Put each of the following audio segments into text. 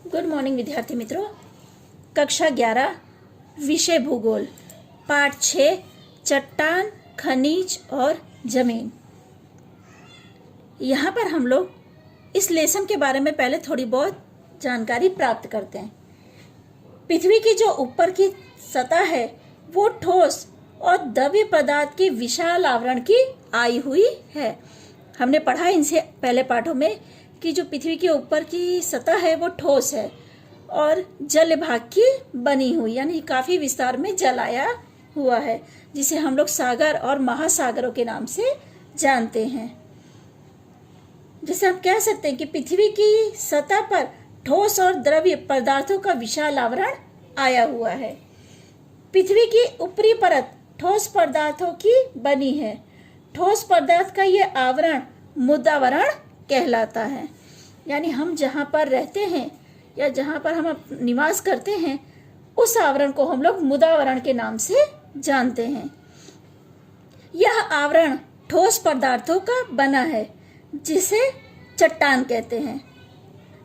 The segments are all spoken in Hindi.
गुड मॉर्निंग विद्यार्थी मित्रों। कक्षा 11 विषय भूगोल पाठ 6 चट्टान, खनिज और जमीन। यहाँ पर हम लोग इस लेसन के बारे में पहले थोड़ी बहुत जानकारी प्राप्त करते हैं। पृथ्वी की जो ऊपर की सतह है वो ठोस और द्रव्य पदार्थ के विशाल आवरण की आई हुई है। हमने पढ़ा इनसे पहले पाठों में कि जो पृथ्वी के ऊपर की सतह है वो ठोस है और जल भाग की बनी हुई, यानी काफी विस्तार में जल आया हुआ है, जिसे हम लोग सागर और महासागरों के नाम से जानते हैं। जैसे हम कह सकते हैं कि पृथ्वी की सतह पर ठोस और द्रव्य पदार्थों का विशाल आवरण आया हुआ है। पृथ्वी की ऊपरी परत ठोस पदार्थों की बनी है। ठोस पदार्थ का यह आवरण मुदावरण कहलाता है। यानी हम जहाँ पर रहते हैं या जहाँ पर हम निवास करते हैं उस आवरण को हम लोग मुदावरण के नाम से जानते हैं। यह आवरण ठोस पदार्थों का बना है जिसे चट्टान कहते हैं।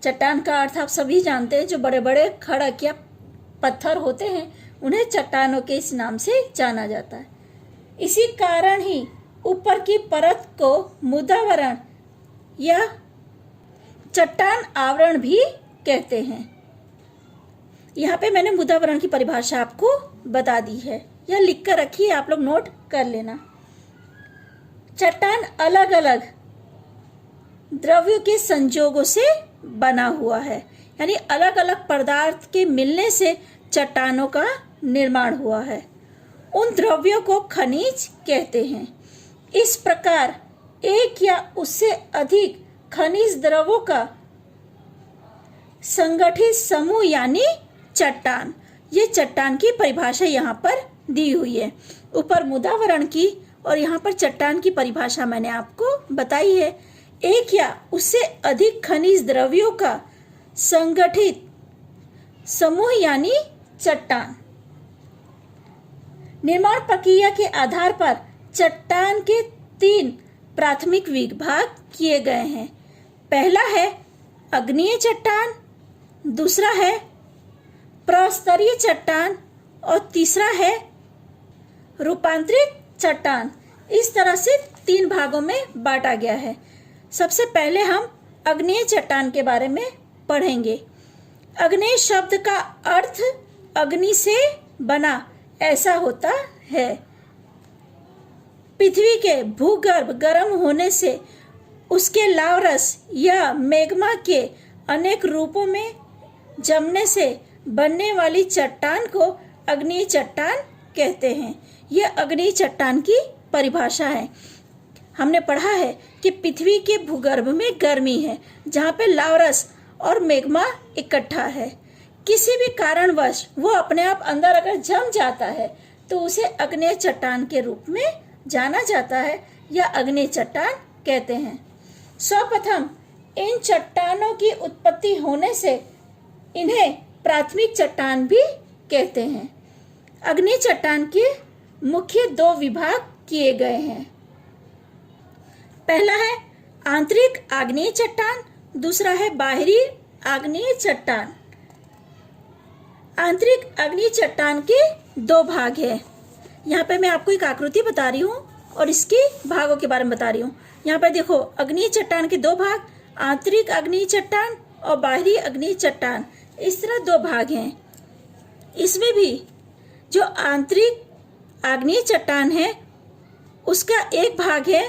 चट्टान का अर्थ आप सभी जानते हैं, जो बड़े बड़े खड़क या पत्थर होते हैं उन्हें चट्टानों के इस नाम से जाना जाता है। इसी कारण ही ऊपर की परत को मुदावरण या चट्टान आवरण भी कहते हैं। यहाँ पे मैंने मुदावरण की परिभाषा आपको बता दी है, यह लिख कर रखिए, आप लोग नोट कर लेना। चट्टान अलग अलग द्रव्यों के संयोगों से बना हुआ है, यानी अलग अलग पदार्थ के मिलने से चट्टानों का निर्माण हुआ है। उन द्रव्यों को खनिज कहते हैं। इस प्रकार एक या उससे अधिक खनिज द्रवों का संगठित समूह यानी चट्टान, ये चट्टान की परिभाषा यहाँ पर दी हुई है। ऊपर मुदावरण की और यहाँ पर चट्टान की परिभाषा मैंने आपको बताई है। एक या उससे अधिक खनिज द्रव्यों का संगठित समूह यानी चट्टान। निर्माण प्रक्रिया के आधार पर चट्टान के 3 प्राथमिक विभाग किए गए हैं। पहला है अग्नीय चट्टान, दूसरा है प्रस्तरीय चट्टान और तीसरा है रूपांतरित चट्टान। इस तरह से 3 भागों में बांटा गया है। सबसे पहले हम अग्नीय चट्टान के बारे में पढ़ेंगे। अग्नेय शब्द का अर्थ अग्नि से बना ऐसा होता है। पृथ्वी के भूगर्भ गर्म होने से उसके लावरस या मैग्मा के अनेक रूपों में जमने से बनने वाली चट्टान को अग्नीय चट्टान कहते हैं। यह अग्नीय चट्टान की परिभाषा है। हमने पढ़ा है कि पृथ्वी के भूगर्भ में गर्मी है, जहाँ पे लावरस और मैग्मा इकट्ठा है। किसी भी कारणवश वो अपने आप अंदर अगर जम जाता है तो उसे अग्नेय चट्टान के रूप में जाना जाता है या अग्नेय चट्टान कहते हैं। सर्वप्रथम इन चट्टानों की उत्पत्ति होने से इन्हें प्राथमिक चट्टान भी कहते हैं। अग्नेय चट्टान के मुख्य 2 विभाग किए गए हैं। पहला है आंतरिक आग्नेय चट्टान, दूसरा है बाहरी आग्नेय चट्टान। आंतरिक आग्नेय चट्टान के 2 भाग हैं। यहाँ पे मैं आपको एक आकृति बता रही हूँ और इसके भागों के बारे में बता रही हूँ। यहाँ पे देखो, अग्नीय चट्टान के 2 भाग, आंतरिक अग्नीय चट्टान और बाहरी अग्नीय चट्टान, इस तरह 2 भाग हैं। इसमें भी जो आंतरिक आग्नेय चट्टान है उसका एक भाग है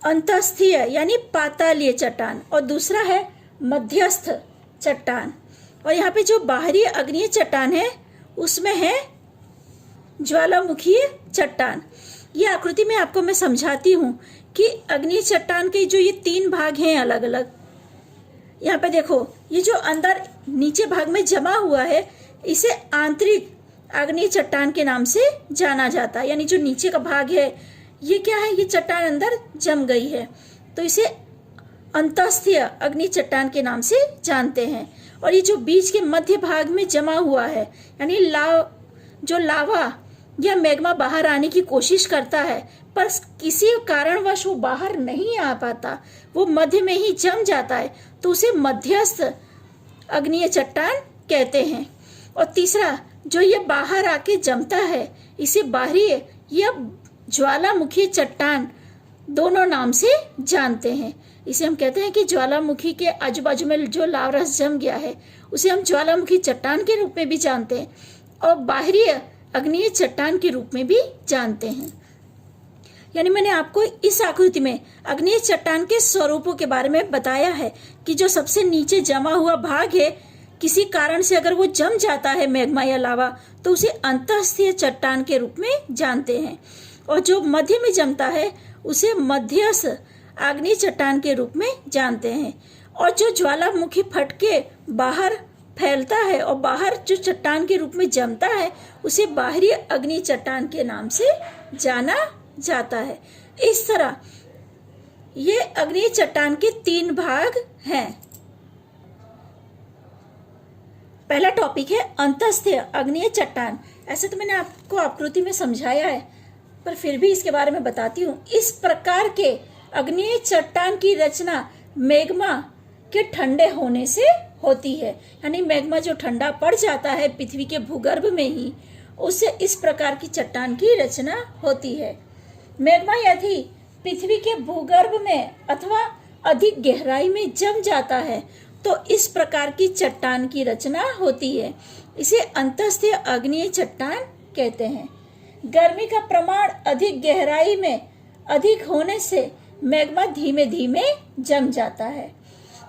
अंतस्थीय यानी पातालीय चट्टान और दूसरा है मध्यस्थ चट्टान। और यहाँ पे जो बाहरी अग्नीय चट्टान है उसमें है ज्वालामुखीय चट्टान। ये आकृति में आपको मैं समझाती हूँ कि अग्नि चट्टान के जो ये 3 भाग हैं अलग अलग। यहाँ पे देखो, ये जो अंदर नीचे भाग में जमा हुआ है इसे आंतरिक अग्नि चट्टान के नाम से जाना जाता है। यानी जो नीचे का भाग है ये क्या है, ये चट्टान अंदर जम गई है तो इसे अंतस्थीय अग्नि चट्टान के नाम से जानते हैं। और ये जो बीच के मध्य भाग में जमा हुआ है यानी जो लावा या मैग्मा बाहर आने की कोशिश करता है पर किसी कारणवश वो बाहर नहीं आ पाता, वो मध्य में ही जम जाता है, तो उसे मध्यस्थ अग्नीय चट्टान कहते हैं। और तीसरा, जो ये बाहर आके जमता है, इसे बाहरी या ज्वालामुखी चट्टान दोनों नाम से जानते हैं। इसे हम कहते हैं कि ज्वालामुखी के आजू बाजू में जो लावा रस जम गया है उसे हम ज्वालामुखी चट्टान के रूप में भी जानते हैं और बाहरी अग्नीय चट्टान के रूप में भी जानते हैं। यानी मैंने आपको इस आकृति में अग्नीय चट्टान के स्वरूपों के बारे में बताया है कि जो सबसे नीचे जमा हुआ भाग है, किसी कारण से अगर वो जम जाता है मैग्मा या लावा, तो उसे अंतःस्थीय चट्टान के रूप में जानते हैं। और जो मध्य में जमता है उसे मध्यस्थ आग्नेय चट्टान के रूप में जानते हैं। और जो ज्वालामुखी फट के बाहर फैलता है और बाहर जो चट्टान के रूप में जमता है उसे बाहरी अग्नि चट्टान के नाम से जाना जाता है। इस तरह ये अग्नि चट्टान के 3 भाग हैं। पहला टॉपिक है अंतःस्थीय अग्नीय चट्टान। ऐसे तो मैंने आपको आकृति में समझाया है, पर फिर भी इसके बारे में बताती हूँ। इस प्रकार के अग्नीय चट्टान की रचना मैग्मा के ठंडे होने से होती है। यानी मैग्मा जो ठंडा पड़ जाता है पृथ्वी के भूगर्भ में ही, उससे इस प्रकार की चट्टान की रचना होती है। मैग्मा यदि पृथ्वी के भूगर्भ में अथवा अधिक गहराई में जम जाता है तो इस प्रकार की चट्टान की रचना होती है। इसे अंतःस्थीय अग्नीय चट्टान कहते हैं। गर्मी का प्रमाण अधिक गहराई में अधिक होने से मैग्मा धीमे धीमे जम जाता है।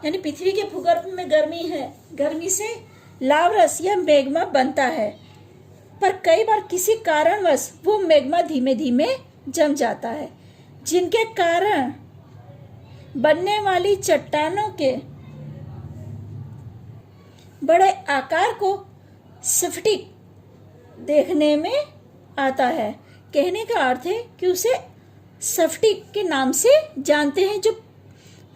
यानी पृथ्वी के भूगर्भ में गर्मी है, गर्मी से लावा रस या मैग्मा बनता है, पर कई बार किसी कारणवश वो मैग्मा धीमे धीमे जम जाता है, जिनके कारण बनने वाली चट्टानों के बड़े आकार को स्फटिक देखने में आता है। कहने का अर्थ है कि उसे स्फटिक के नाम से जानते हैं, जो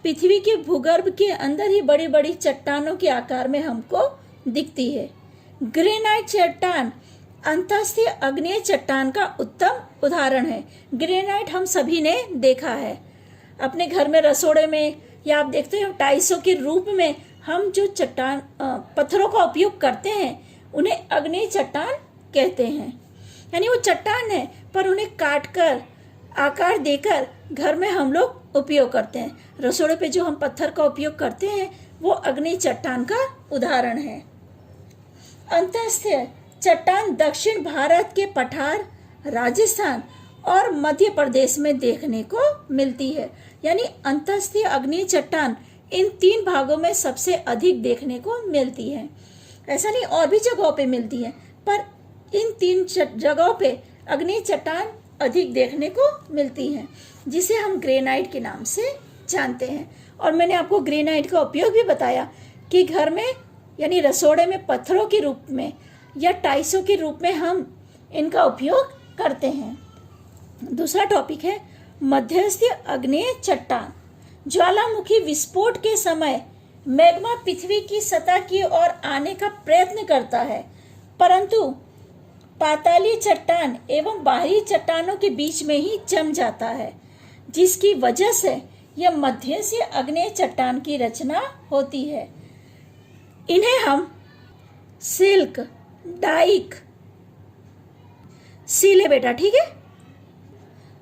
पृथ्वी के भूगर्भ के अंदर ही बड़ी बड़ी चट्टानों के आकार में हमको दिखती है। ग्रेनाइट चट्टान अंतःस्थीय अग्नेय चट्टान का उत्तम उदाहरण है। ग्रेनाइट हम सभी ने देखा है अपने घर में, रसोड़े में, या आप देखते हो टाइल्सों के रूप में हम जो चट्टान पत्थरों का उपयोग करते हैं उन्हें अग्नेय चट्टान कहते हैं। यानी वो चट्टान है पर उन्हें काट कर आकार देकर घर में हम लोग उपयोग करते हैं। रसोड़े पे जो हम पत्थर का उपयोग करते हैं वो अग्नेय चट्टान का उदाहरण है। अंतःस्थीय चट्टान दक्षिण भारत के पठार, राजस्थान और मध्य प्रदेश में देखने को मिलती है। यानी अंतःस्थीय अग्नीय चट्टान इन 3 भागों में सबसे अधिक देखने को मिलती है। ऐसा नहीं, और भी जगहों पे मिलती है, पर इन 3 जगहों पे अग्नीय चट्टान अधिक देखने को मिलती है, जिसे हम ग्रेनाइट के नाम से जानते हैं। और मैंने आपको ग्रेनाइट का उपयोग भी बताया कि घर में यानी रसोड़े में पत्थरों के रूप में या टाइल्सों के रूप में हम इनका उपयोग करते हैं। दूसरा टॉपिक है मध्यस्थीय अग्नेय चट्टान। ज्वालामुखी विस्फोट के समय मैग्मा पृथ्वी की सतह की ओर आने का प्रयत्न करता है, परंतु पाताली चट्टान एवं बाहरी चट्टानों के बीच में ही जम जाता है, जिसकी वजह से यह मध्यस्थीय अग्नेय चट्टान की रचना होती है। इन्हें हम सिल्क, डाइक, सील है बेटा, ठीक है,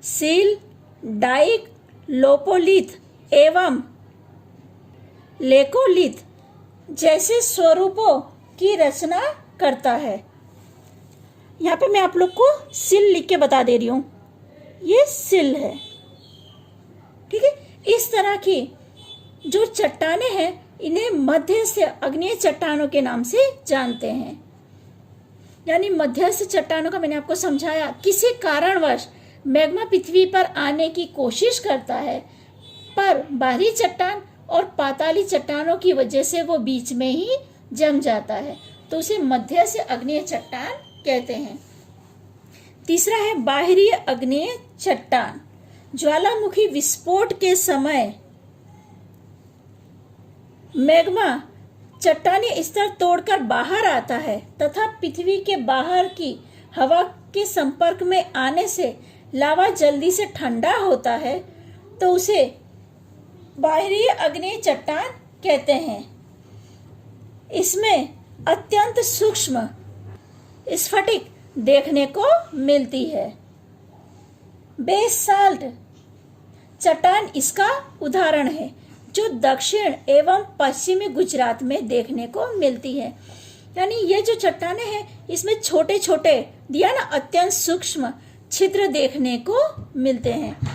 सील, डाइक, लोपोलिथ एवं लेकोलिथ जैसे स्वरूपों की रचना करता है। यहाँ पे मैं आप लोग को सिल लिख के बता दे रही हूँ, ये सिल है, ठीक है। इस तरह की जो चट्टानें हैं इन्हें मध्यस्थ अग्नेय चट्टानों के नाम से जानते हैं। यानी मध्यस्थ चट्टानों का मैंने आपको समझाया, किसी कारणवश मैग्मा पृथ्वी पर आने की कोशिश करता है, पर बाहरी चट्टान और पाताली चट्टानों की वजह से वो बीच में ही जम जाता है, तो उसे मध्यस्थ अग्नेय चट्टान कहते हैं। तीसरा है बाहरी अग्नेय चट्टान। ज्वालामुखी विस्फोट के समय मैग्मा चट्टानी स्तर तोड़कर बाहर आता है तथा पृथ्वी के बाहर की हवा के संपर्क में आने से लावा जल्दी से ठंडा होता है, तो उसे बाहरी अग्नेय चट्टान कहते हैं। इसमें अत्यंत सूक्ष्म स्फटिक देखने को मिलती है। बेसाल्ट चट्टान इसका उदाहरण है, जो दक्षिण एवं पश्चिमी गुजरात में देखने को मिलती है। यानी ये जो चट्टानें हैं, इसमें छोटे छोटे दिया ना अत्यंत सूक्ष्म छिद्र देखने को मिलते हैं।